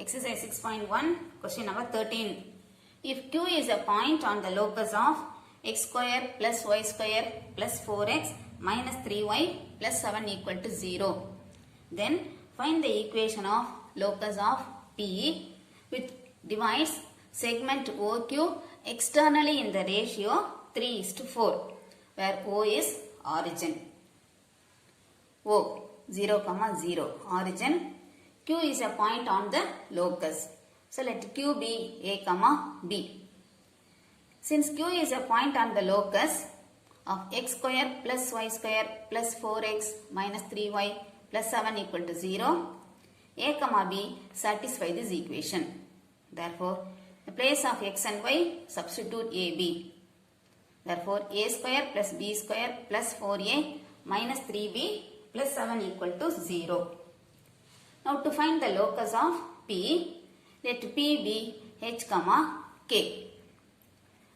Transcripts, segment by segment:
Exercise 6.1, question number 13. If Q is a point on the locus of x square plus y square plus 4x minus 3y plus 7 equal to 0, then find the equation of locus of P which divides segment OQ externally in the ratio 3:4, where O is origin. O 0, 0 origin. Q is a point on the locus. So let Q be A, B. Since Q is a point on the locus of x square plus y square plus 4x minus 3y plus 7 equal to 0, A, B satisfy this equation. Therefore, in the place of x and y, substitute AB. Therefore, A square plus B square plus 4A minus 3B plus 7 equal to 0. Now to find the locus of P, let P be H, K.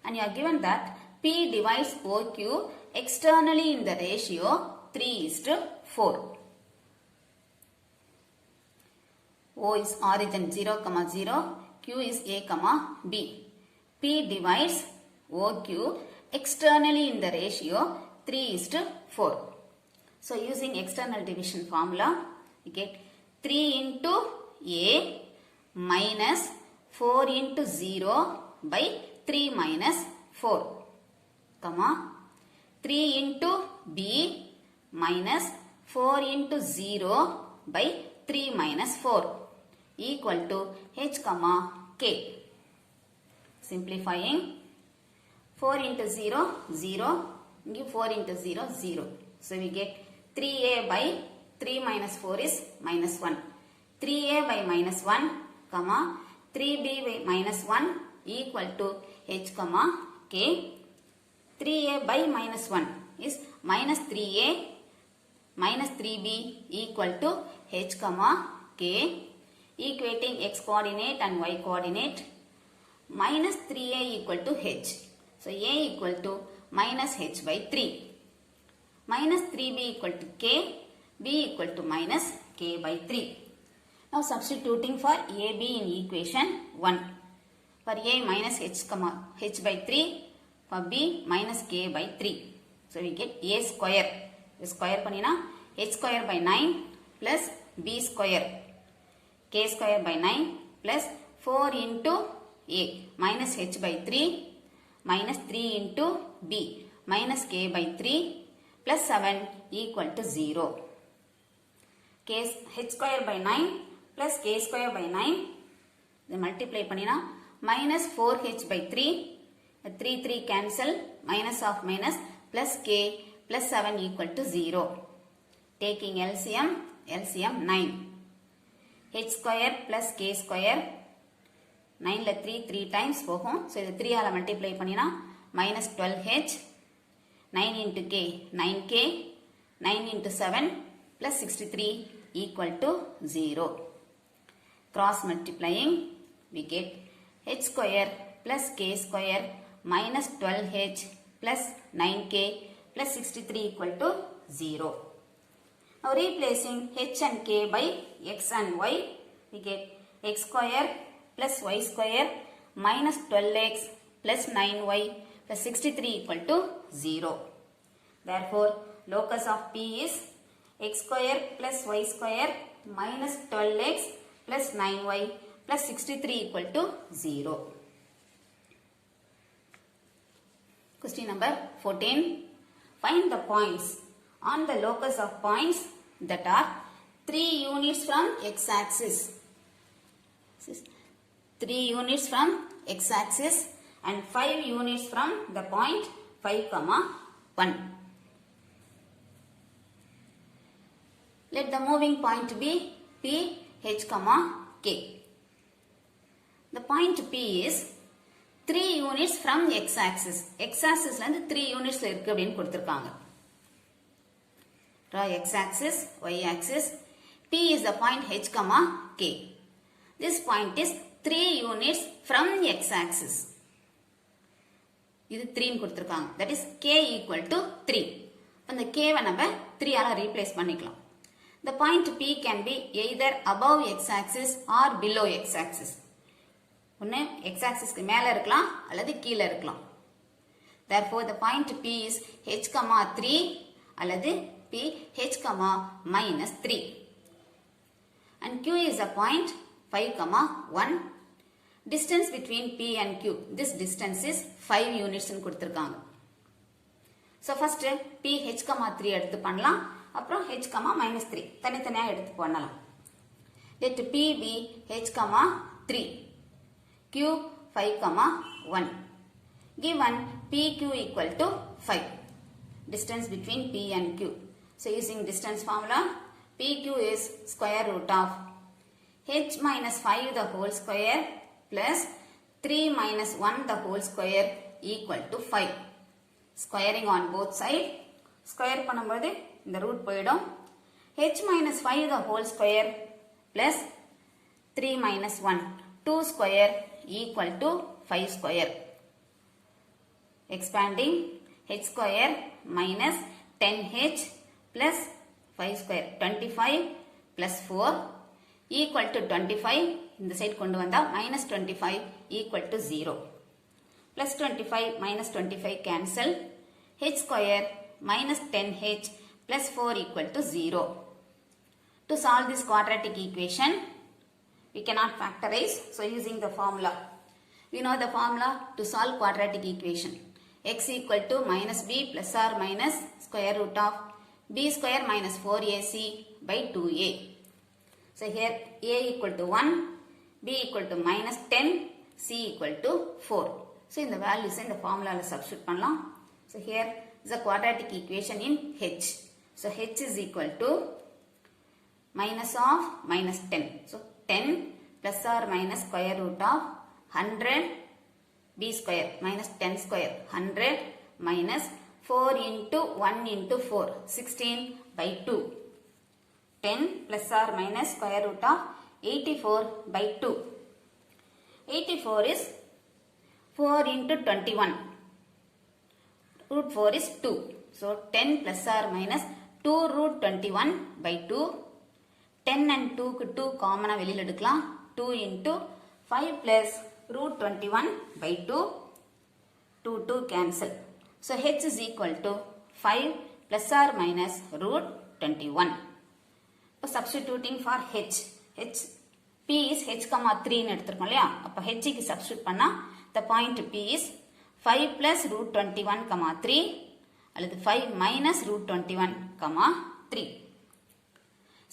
And you are given that P divides OQ externally in the ratio 3:4. O is origin 0, 0. Q is A, B. P divides OQ externally in the ratio 3:4. So using external division formula, we get 3 into A minus 4 into 0 by 3 minus 4, 3 into B minus 4 into 0 by 3 minus 4 equal to H, K. Simplifying, 4 into 0, 0, give 4 into 0, 0. So we get 3A by 3 minus 4 is minus 1. 3A by minus 1, 3B by minus 1 equal to H, K. 3A by minus 1 is minus 3A minus 3B equal to H, K. Equating x coordinate and y coordinate, minus 3A equal to H. So A equal to minus H by 3. Minus 3B equal to K. B equal to minus K by 3. Now substituting for AB in equation 1. For A minus H by 3. For B minus K by 3. So we get A square. Square panina H square by 9 plus B square. K square by 9 plus 4 into A minus H by 3 minus 3 into B minus K by 3 plus 7 equal to 0. H square by 9 plus K square by 9, then multiply panina minus 4H by 3, 3 cancel, minus of minus plus K plus 7 equal to 0. Taking LCM 9. H square plus K square, 9 la 3 times போகும். So இது 3 ஆல multiply பண்ணினா minus 12H, 9 into K, 9K, 9 into 7 plus 63 equal to 0. Cross multiplying, we get H square plus K square minus 12H plus 9K plus 63 equal to 0. Now replacing H and K by X and Y, we get X square plus Y square minus 12X plus 9Y plus 63 equal to 0. Therefore, locus of P is x square plus y square minus 12x plus 9y plus 63 equal to 0. Question number 14. Find the points on the locus of points that are 3 units from x-axis. 3 units from x-axis and 5 units from the point 5, 1. Let the moving point be P, H, K. The point P is 3 units from x-axis. X-axis la 3 units la irukku appdinu koduthirukanga. Draw x-axis, y-axis. P is the point H, K. This point is 3 units from x-axis. இது 3 ன்னு கொடுத்திருக்காங்க. That is K equal to 3. அந்த K வை நம்ம 3 ஆல replace பண்ணிக்கலாம். The point P can be either above x-axis or below x-axis. ஒன்று x-axis மேலே இருக்கலாம் அல்லது கீழே இருக்கலாம். Therefore, the point P is h, 3 அல்லது P h, -3. And Q is a point 5, 1. Distance between P and Q. This distance is 5 units ன்னு கொடுத்திருக்காங்க. So first P h, 3 எடுத்து பண்ணலாம். அப்புறம் h, -3 தனித்தனியா எடுத்து பண்ணலாம். Let P be h, 3. Q 5, 1. Given PQ equal to 5. Distance between P and Q. So using distance formula, PQ is square root of h minus 5 the whole square plus 3 minus 1 the whole square equal to 5. Squaring on both sides. Square பண்ணும்போது இந்த root போயிடும். h minus 5 the whole square plus 3 minus 1. 2 square equal to 5 square. Expanding h square minus 10h plus 5 square. 25 plus 4 equal to 25. இந்த side கொண்டு வந்தா minus 25 equal to 0. Plus 25 minus 25 cancel. H square minus 10h plus 4 equal to 0. To solve this quadratic equation, we cannot factorize. So using the formula, we know the formula to solve quadratic equation. X equal to minus b plus or minus square root of b square minus 4ac by 2a. So here a equal to 1, b equal to minus 10, c equal to 4. So in the values in the formula substitute பண்ணலாம். So here is a quadratic equation in h. So h is equal to minus of minus 10. So 10 plus or minus square root of 100 b square minus 10 square 100 minus 4 into 1 into 4 16 by 2. 10 plus or minus square root of 84 by 2. 84 is 4 into 21. Root 4 is 2. So 10 plus or minus 2 root 21 by 2. 10 and 2 க்கு 2 common வெளியில் எடுக்கலாம். 2 into 5 plus root 21 by 2. 2 2 cancel. So h is equal to 5 plus or minus root 21. So substituting for h. P is h, 3 ன்னு எடுத்துருக்கோம் இல்லையா? அப்போ h க்கு substitute பண்ணா the point P is 5 plus root 21, 3 அல்லது 5 minus root 21, 3.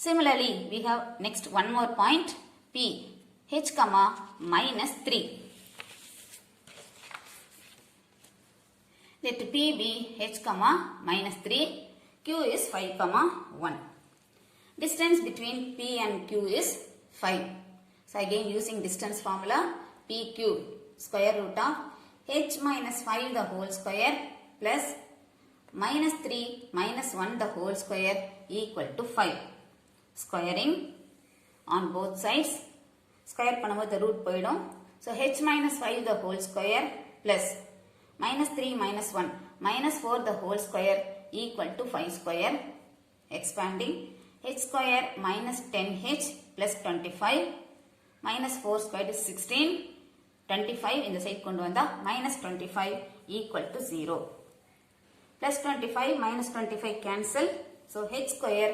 Similarly, we have next one more point P h, minus 3. Let P be h, minus 3. Q is 5, 1. Distance between P and Q is 5. So again using distance formula, PQ square root of h minus 5 the whole square plus minus 3 minus 1 the whole square equal to 5. Squaring on both sides. Square பண்ணும்போது the root போயிடும். So h minus 5 the whole square plus minus 3 minus 1 minus 4 the whole square equal to 5 square. Expanding h square minus 10h plus 25 minus 4 square is 16. 25 இந்த side கொண்டு வந்தா minus 25 equal to 0. Plus 25 minus 25 cancel. So h square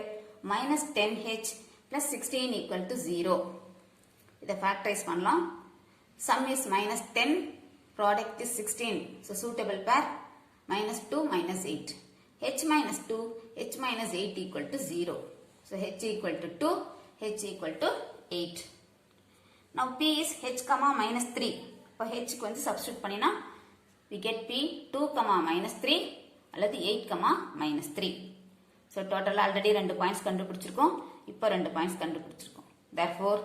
minus 10h plus 16 equal to 0. இதை factorize பண்ணலாம். Sum is minus 10. Product is 16. So suitable pair minus 2 minus 8. H minus 2, h minus 8 equal to 0. So h equal to 2, h equal to 8. Now P is h, minus 3. இப்போ h க்கு வந்து substitute பண்ணினா we get P 2, minus 3 அல்லது 8, minus 3. So total already 2 points கண்டுபிடிச்சிருக்கோம். இப்போ 2 points கண்டுபிடிச்சிருக்கோம். Therefore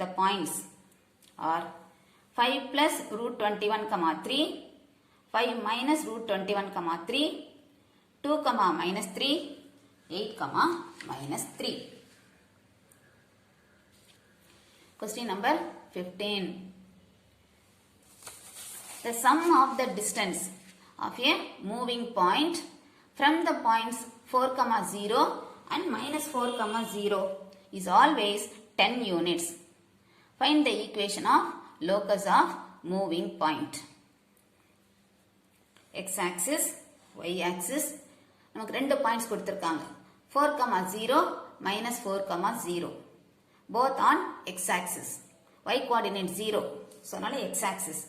the points are 5 plus root 21, 3, 5 minus root 21, 3, 2, minus 3, 8, minus 3. Question number 15. The sum of the distance of a moving point from the points 4, 0 and minus 4 comma 0 is always 10 units. Find the equation of locus of moving point. X-axis, Y-axis. நமக்கு ரெண்டு points கொடுத்திருக்காங்க. 4 comma 0 minus 4 comma 0. Both on x-axis. Y coordinate 0. So, அதனால x-axis.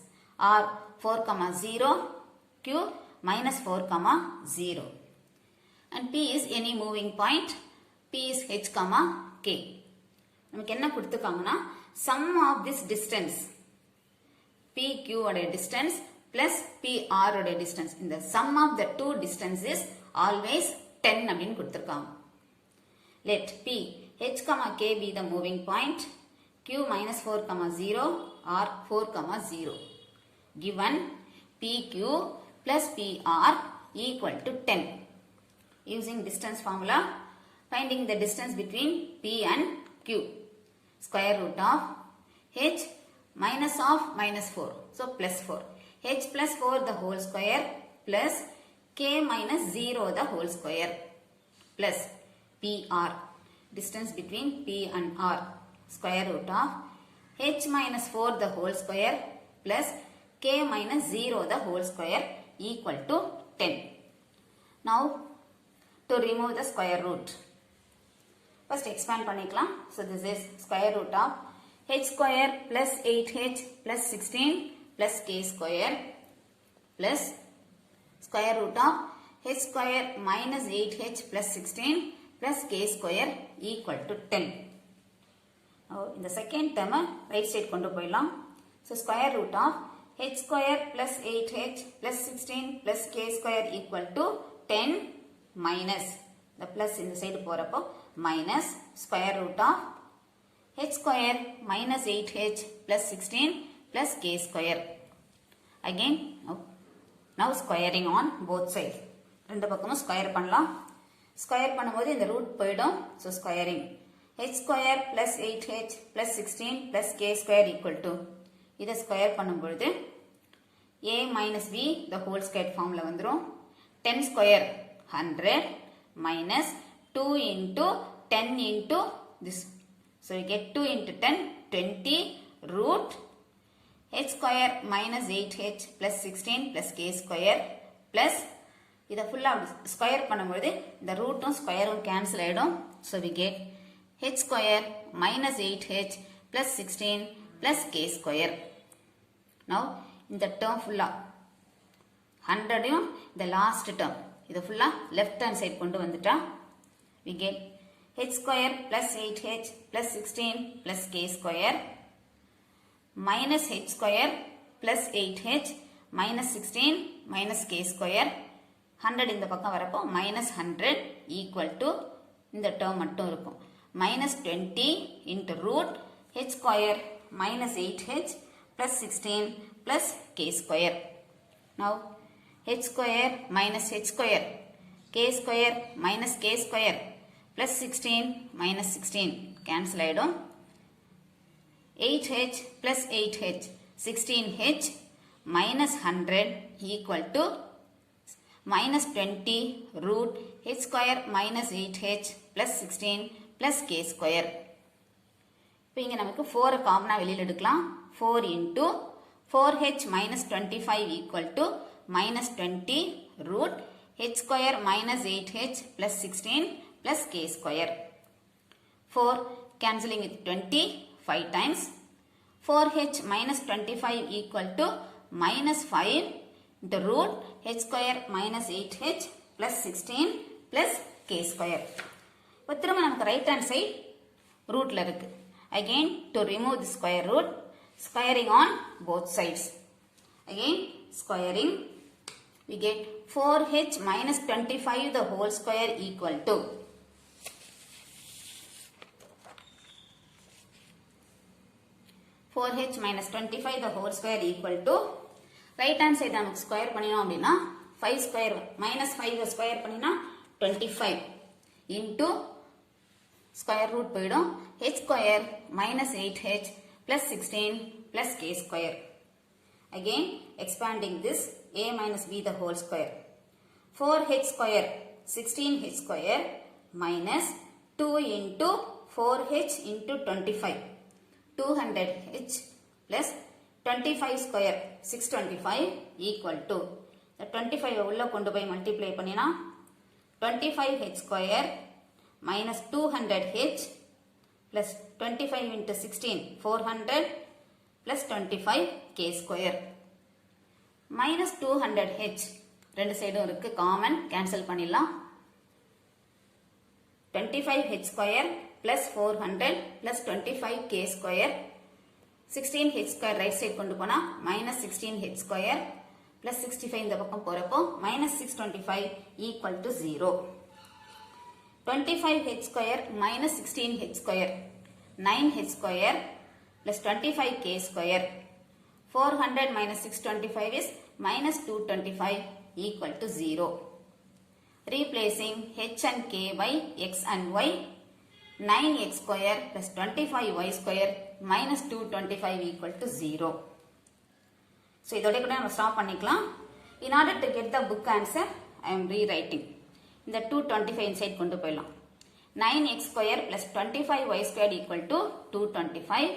R 4 comma 0. Q minus 4 comma 0. And P is any moving point. P is H comma K. நமக்கு என்ன கொடுத்திருக்காங்கன்னா sum of this distance PQ உடைய distance plus PR உடைய distance. இந்த sum of the two distances always 10 அப்படின்னு கொடுத்திருக்காங்க. Let P H comma K be the moving point. Q minus 4 comma 0 or 4 comma 0. Given PQ plus PR equal to 10. Using distance formula, finding the distance between P and Q. Square root of H minus of minus 4. So, plus 4. H plus 4 the whole square plus K minus 0 the whole square plus PR. Distance between P and R. Square root of H minus 4 the whole square plus K minus 0 the whole square equal to 10. Now, to remove the square root. First expand பண்ணிக்கலாம். So, this is square root of H square plus 8H plus 16 plus K square plus square root of H square minus 8H plus 16 plus K square equal to 10. Now, in the second term, right side கொண்டு போயிடலாம். So, square root of H square plus 8H plus 16 plus K square equal to 10 minus, the plus in the side போறப்போ minus square root of H square minus 8H plus 16 plus K square. Again, now squaring on both sides. ரெண்டு பக்கமும் square பண்ணலாம். Square பண்ணும்போது இந்த root போயிடும். So, squaring. H square plus 8H plus 16 plus K square equal to, இதை square பண்ணும்பொழுது A minus B the whole square formula வந்துரும். 10 square 100 minus 2 into 10 into this. So, you get 2 into 10 20 root H square minus 8H plus 16 plus K square plus இதை ஃபுல்லா square பண்ணும்போது இந்த ரூட்டும் ஸ்கொயரும் cancel ஆயிடும். So, we get H square minus 8H plus 16 plus K square. Now, இந்த term ஃபுல்லா 100யும் இந்த last term இது ஃபுல்லா left hand side கொண்டு வந்துட்டா we get H square plus 8H plus 16 plus K square minus H square plus 8H minus 16 minus K square 100 இந்த பக்கம் வரப்போ minus 100 equal to இந்த term மட்டும் இருக்கும். Minus 20 into root H square minus 8H plus 16 plus K square. Now, H square minus H square, K square minus K square plus 16 minus 16 cancel ஆயிடும். 8H plus 8H 16H minus 100 equal to minus 20 root H square minus 8H plus 16 plus K square. இப்போ இங்க நமக்கு 4 காமனா வெளியில எடுக்கலாம். 4 into 4H minus 25 equal to minus 20 root H square minus 8H plus 16 plus K square. 4 cancelling with 20 5 times. 4H minus 25 equal to minus 5 into root H square minus 8H plus 16 plus K square. இப்போ திரும்ப நமக்கு right hand side rootல இருக்கு. Again, to remove the square root, squaring on both sides. Again, squaring, we get 4H minus 25 the whole square equal to 4H minus 25 the whole square equal to right hand side நமக்கு square பண்ணினோம் அப்படின்னா 5 square minus 5 square பண்ணினா 25 into square root போயிடும் H square minus 8H plus 16 plus K square. Again, expanding this A minus B the whole square. 4H square 16H square minus 2 into 4h into 25. 200h plus 25 square 625 equal to the 25 உள்ள கொண்டு போய் multiply பண்ணினா 25h square minus 200h plus 25 into 16 400 plus 25k square minus 200h ரெண்டு சைடும் இருக்கு common cancel பண்ணிடலாம் 25h square plus 400 plus 25k square 16h square right side கொண்டு போனா minus 16h square plus 65 இந்த பக்கம் போறப்போ minus 625 equal to 0. 25h square minus 16h square 9h square plus 25k square 400 minus 625 is minus 225 equal to 0. Replacing h and k by x and y 9x square plus 25y square minus 225 equal to 0. So, இதோட கூட நம்ம stop பண்ணிக்கலாம். In order to get the book answer, I am rewriting. இந்த 225 inside கொண்டு போயிடலாம். 9x square plus 25y square equal to 225.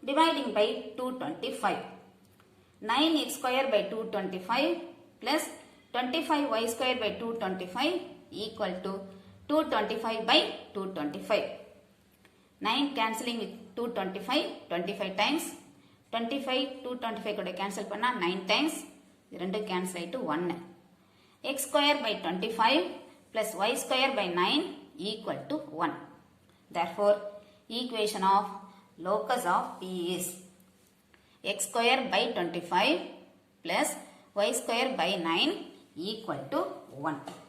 Dividing by 225. 9x square by 225 plus 25y square by 225 equal to 225 by 225. 9 cancelling with 225, 25 times. 25, 225 கூட cancel பண்ணா 9 times. இரண்டு cancel ஆயிட்டு 1. x square by 25 plus y square by 9 equal to 1. Therefore, equation of locus of P is x square by 25 plus y square by 9 equal to 1.